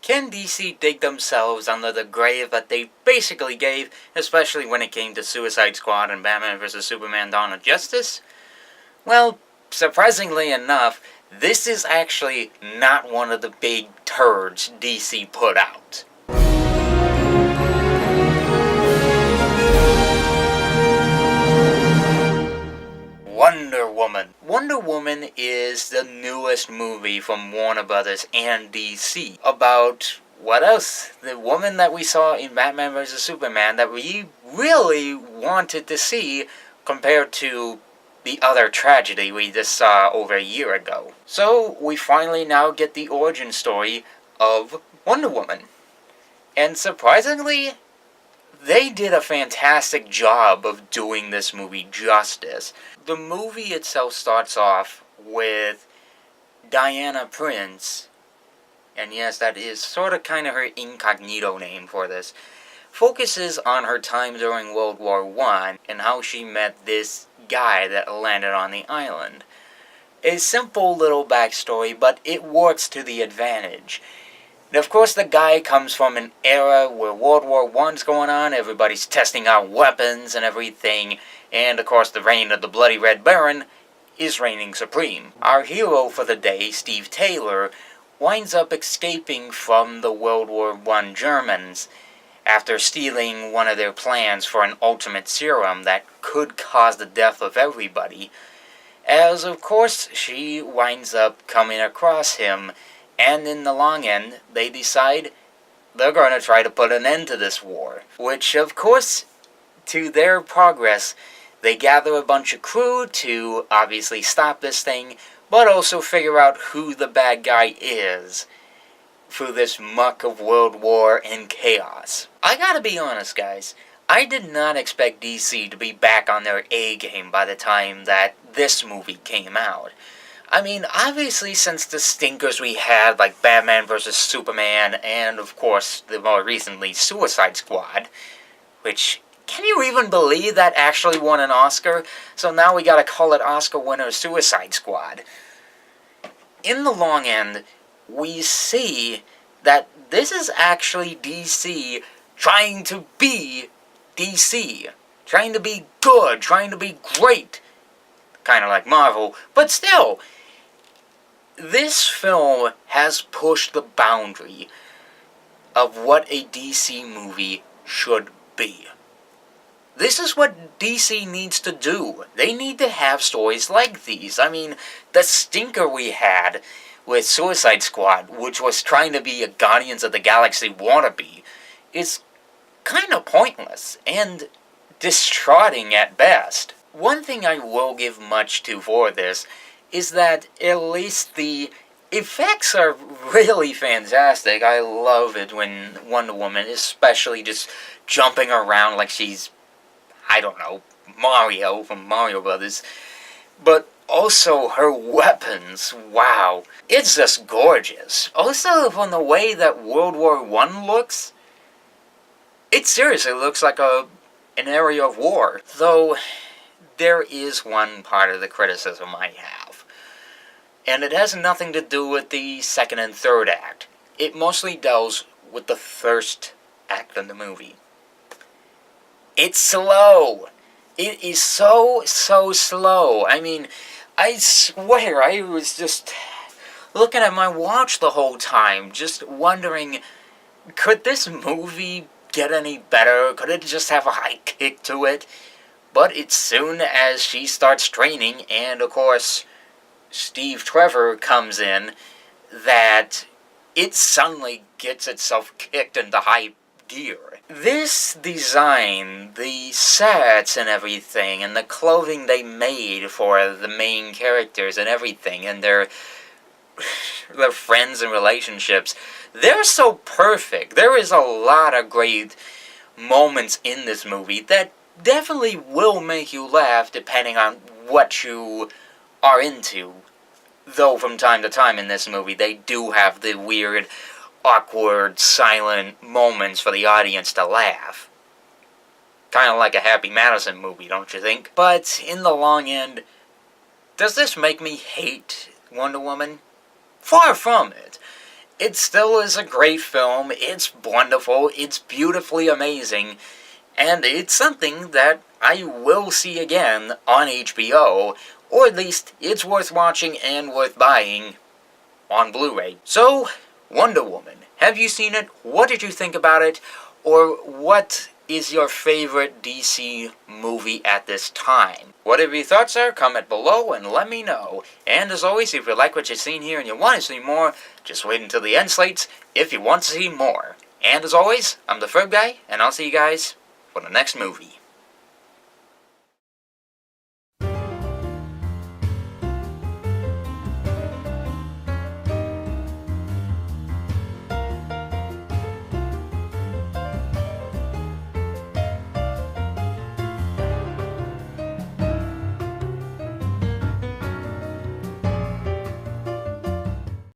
Can DC dig themselves under the grave that they basically gave, especially when it came to Suicide Squad and Batman vs. Superman: Dawn of Justice? Well, surprisingly enough, this is actually not one of the big turds DC put out. Wonder Woman. Wonder Woman is the newest movie from Warner Brothers and DC about, what else? The woman that we saw in Batman vs. Superman that we really wanted to see compared to the other tragedy we just saw over a year ago. So we finally now get the origin story of Wonder Woman. And surprisingly, they did a fantastic job of doing this movie justice. The movie itself starts off with Diana Prince, and yes, that is sort of kind of her incognito name for this, focuses on her time during World War I and how she met this guy that landed on the island. A simple little backstory, but it works to the advantage. And of course, the guy comes from an era where World War I's going on, everybody's testing out weapons and everything, and of course the reign of the Bloody Red Baron is reigning supreme. Our hero for the day, Steve Taylor, winds up escaping from the World War I Germans after stealing one of their plans for an ultimate serum that could cause the death of everybody, as of course she winds up coming across him. And in the long end, they decide they're going to try to put an end to this war. Which, of course, to their progress, they gather a bunch of crew to obviously stop this thing, but also figure out who the bad guy is through this muck of world war and chaos. I gotta be honest, guys. I did not expect DC to be back on their A game by the time that this movie came out. I mean, obviously, since the stinkers we had, like Batman vs. Superman, and of course, the more recently, Suicide Squad, which, can you even believe that actually won an Oscar? So now we gotta call it Oscar winner Suicide Squad. In the long end, we see that this is actually DC trying to be DC. Trying to be good, trying to be great. Kind of like Marvel, but still, this film has pushed the boundary of what a DC movie should be. This is what DC needs to do. They need to have stories like these. I mean, the stinker we had with Suicide Squad, which was trying to be a Guardians of the Galaxy wannabe, is kind of pointless and distraughting at best. One thing I will give much to for this is that at least the effects are really fantastic. I love it when Wonder Woman, especially just jumping around like she's, I don't know, Mario from Mario Brothers. But also her weapons, wow. It's just gorgeous. Also from the way that World War I looks, it seriously looks like an area of war. Though, there is one part of the criticism I have. And it has nothing to do with the second and third act. It mostly deals with the first act of the movie. It's slow. It is so slow. I mean, I swear I was just looking at my watch the whole time, just wondering, could this movie get any better? Could it just have a high kick to it? But as soon as she starts training, and of course, Steve Trevor comes in, that it suddenly gets itself kicked into high gear. This design, the sets and everything, and the clothing they made for the main characters and everything, and their friends and relationships, they're so perfect. There is a lot of great moments in this movie that definitely will make you laugh depending on what you are into. Though from time to time in this movie, they do have the weird, awkward, silent moments for the audience to laugh. Kind of like a Happy Madison movie, don't you think? But in the long end, does this make me hate Wonder Woman? Far from it. it still is a great film. It's wonderful. It's beautifully amazing. And it's something that I will see again on HBO, or at least it's worth watching and worth buying on Blu-ray. So, Wonder Woman. Have you seen it? What did you think about it? Or what is your favorite DC movie at this time? Whatever your thoughts are, comment below and let me know. And as always, if you like what you've seen here and you want to see more, just wait until the end slates if you want to see more. And as always, I'm the Ferb Guy, and I'll see you guys for the next movie.